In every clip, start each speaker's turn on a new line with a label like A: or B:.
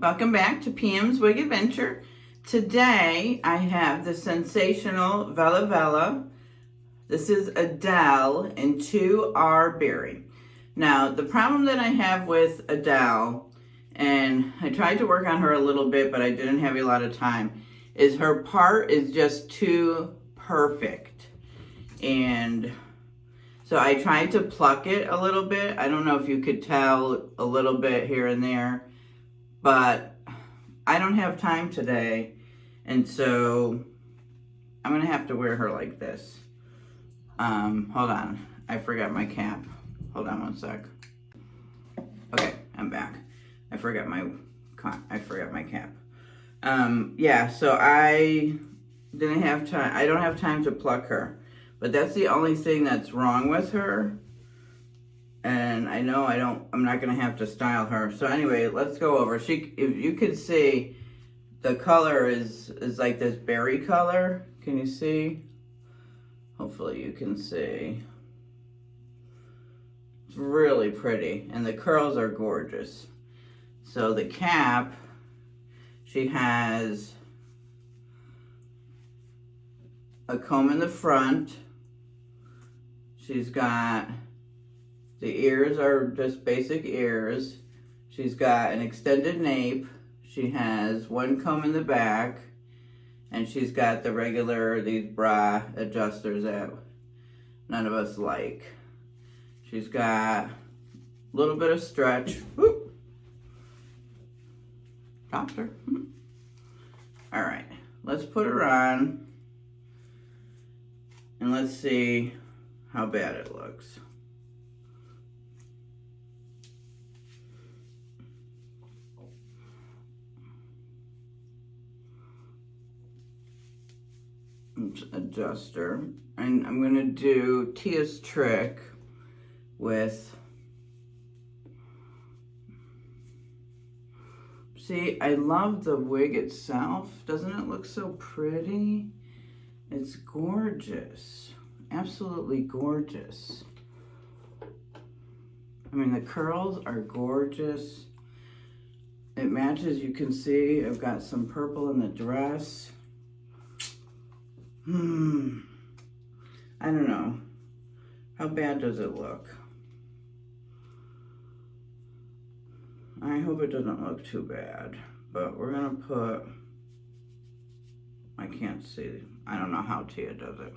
A: Welcome back to PM's Wig Adventure. Today I have the sensational Vella Vella. This is Adele in 2R Berry. Now the problem that I have with Adele, and I tried to work on her a little bit but I didn't have a lot of time, is her part is just too perfect. And so I tried to pluck it a little bit. I don't know if you could tell a little bit here and there, but I don't have time today. And so I'm gonna have to wear her like this. Hold on, I forgot my cap. Hold on one sec. Okay, I'm back. I forgot my cap. Yeah, so I didn't have time. I don't have time to pluck her. But that's the only thing that's wrong with her. And I know I'm not gonna have to style her. So anyway, let's go over. If you could see, the color is like this berry color. Can you see? Hopefully you can see. It's really pretty. And the curls are gorgeous. So the cap, she has a comb in the front. She's got, the ears are just basic ears. She's got an extended nape. She has one comb in the back. And she's got the regular, these bra adjusters that none of us like. She's got a little bit of stretch. Whoop. Dropped her. All right, let's put her on. And let's see how bad it looks. Adjuster. And I'm gonna do Tia's trick with, see, I love the wig itself. Doesn't it look so pretty? It's gorgeous. Absolutely gorgeous. I mean, the curls are gorgeous. It matches, you can see, I've got some purple in the dress. I don't know. How bad does it look? I hope it doesn't look too bad, but we're gonna put, I can't see. I don't know how Tia does it.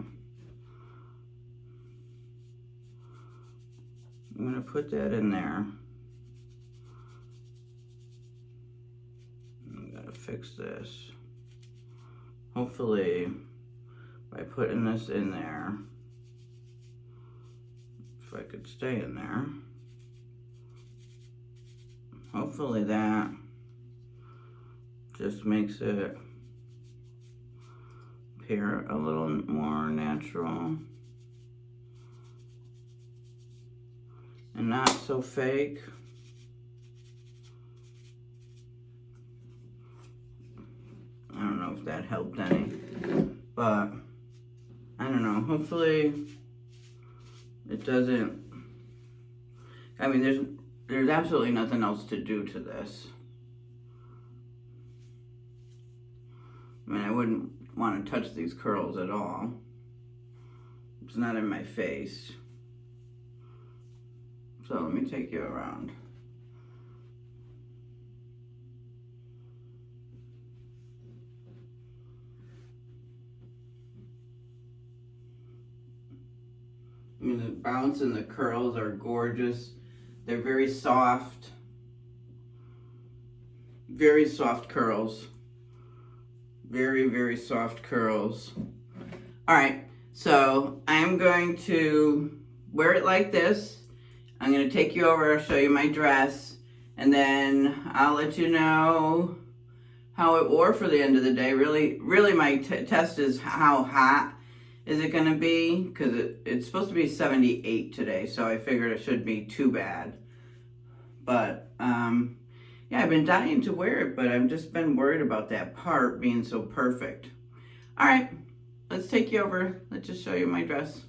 A: I'm gonna put that in there. I'm gonna fix this. Hopefully, by putting this in there, if I could stay in there, hopefully that just makes it appear a little more natural and not so fake. I don't know if that helped any, but I don't know, hopefully it doesn't, I mean, there's absolutely nothing else to do to this. I mean, I wouldn't want to touch these curls at all. It's not in my face. So let me take you around. I mean, the bounce and the curls are gorgeous. They're very soft curls. Very, very soft curls. All right, so I'm going to wear it like this. I'm gonna take you over, I'll show you my dress, and then I'll let you know how it wore for the end of the day. Really my test is how hot is it gonna be, because it's supposed to be 78 today, so I figured it shouldn't be too bad. But yeah, I've been dying to wear it, but I've just been worried about that part being so perfect. All right, let's take you over. Let's just show you my dress.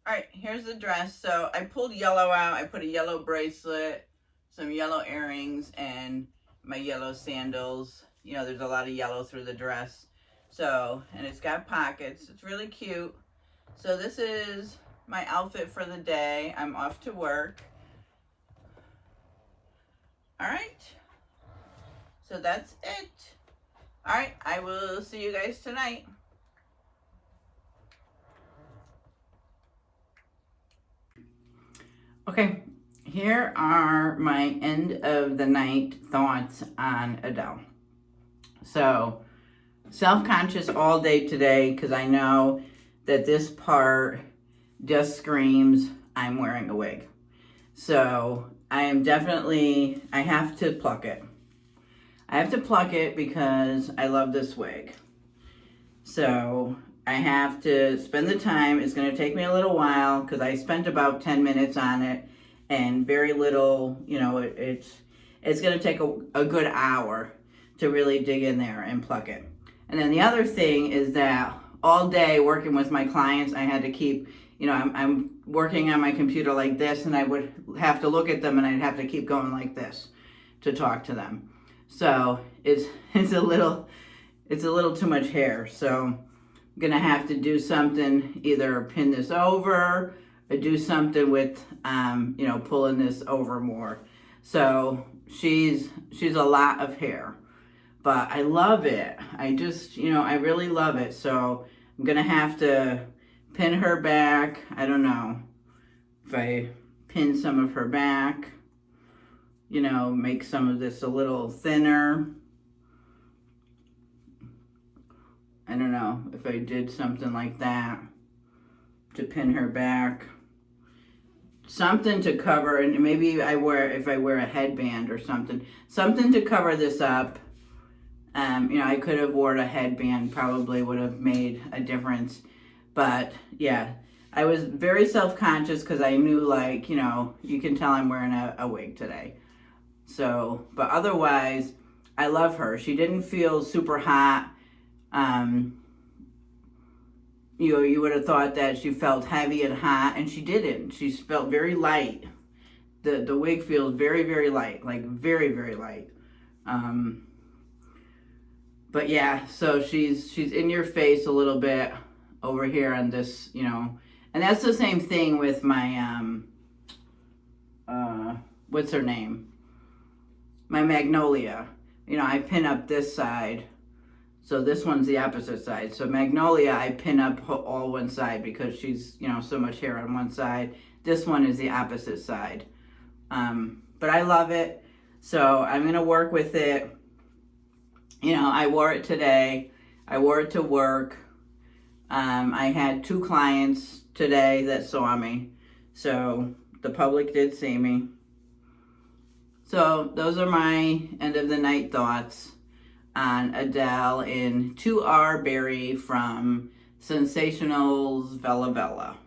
A: All right, here's the dress. So I pulled yellow out. I put a yellow bracelet. some yellow earrings and my yellow sandals. You know, there's a lot of yellow through the dress. So, and it's got pockets. It's really cute. So this is my outfit for the day. I'm off to work. All right. So that's it. All right. I will see you guys tonight. Okay. Here are my end of the night thoughts on Adele. So, self-conscious all day today because I know that this part just screams I'm wearing a wig. So, I have to pluck it. I have to pluck it because I love this wig. So, I have to spend the time. It's going to take me a little while because I spent about 10 minutes on it. And very little, you know, it's going to take a good hour to really dig in there and pluck it. And then the other thing is that all day working with my clients, I had to keep, you know, I'm working on my computer like this, and I would have to look at them, and I'd have to keep going like this to talk to them. So it's a little too much hair. So I'm going to have to do something, either pin this over, do something with, you know, pulling this over more. So she's a lot of hair, but I love it. I just, you know, I really love it. So I'm going to have to pin her back. I don't know if I pin some of her back, you know, make some of this a little thinner. I don't know if I did something like that to pin her back. Something to cover, and maybe if I wear a headband or something to cover this up. You know, I could have worn a headband, probably would have made a difference. But yeah, I was very self-conscious because I knew, like, you know, you can tell I'm wearing a wig today. So, but otherwise, I love her. She didn't feel super hot. You know, you would have thought that she felt heavy and hot, and she didn't. She felt very light. The wig feels very, very light, like very, very light. But yeah, so she's in your face a little bit over here on this, you know. And that's the same thing with my, what's her name? My Magnolia. You know, I pin up this side. So this one's the opposite side. So Magnolia, I pin up all one side because she's, you know, so much hair on one side. This one is the opposite side. But I love it. So I'm going to work with it. You know, I wore it today. I wore it to work. I had 2 clients today that saw me. So the public did see me. So those are my end of the night thoughts on Adele in 2R Berry from Sensational's Vella Vella.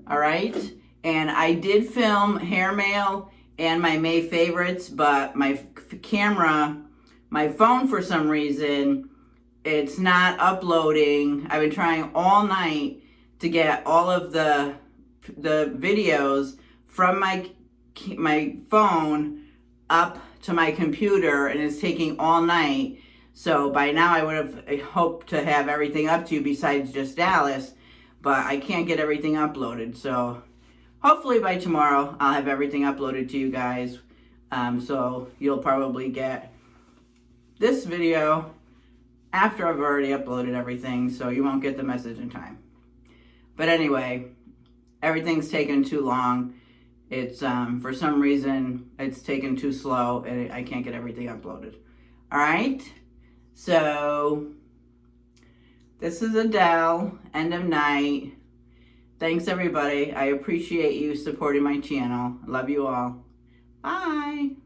A: All right, and I did film Hair Mail and my May favorites, but my camera, my phone, for some reason, it's not uploading. I've been trying all night to get all of the videos from my phone up to my computer, and it's taking all night. So by now I would have hoped to have everything up to you besides just Dallas, but I can't get everything uploaded. So hopefully by tomorrow I'll have everything uploaded to you guys. So you'll probably get this video after I've already uploaded everything, so you won't get the message in time. But anyway, everything's taken too long. It's, for some reason, it's taken too slow, and I can't get everything uploaded. All right? So, this is Adele, end of night. Thanks, everybody. I appreciate you supporting my channel. Love you all. Bye.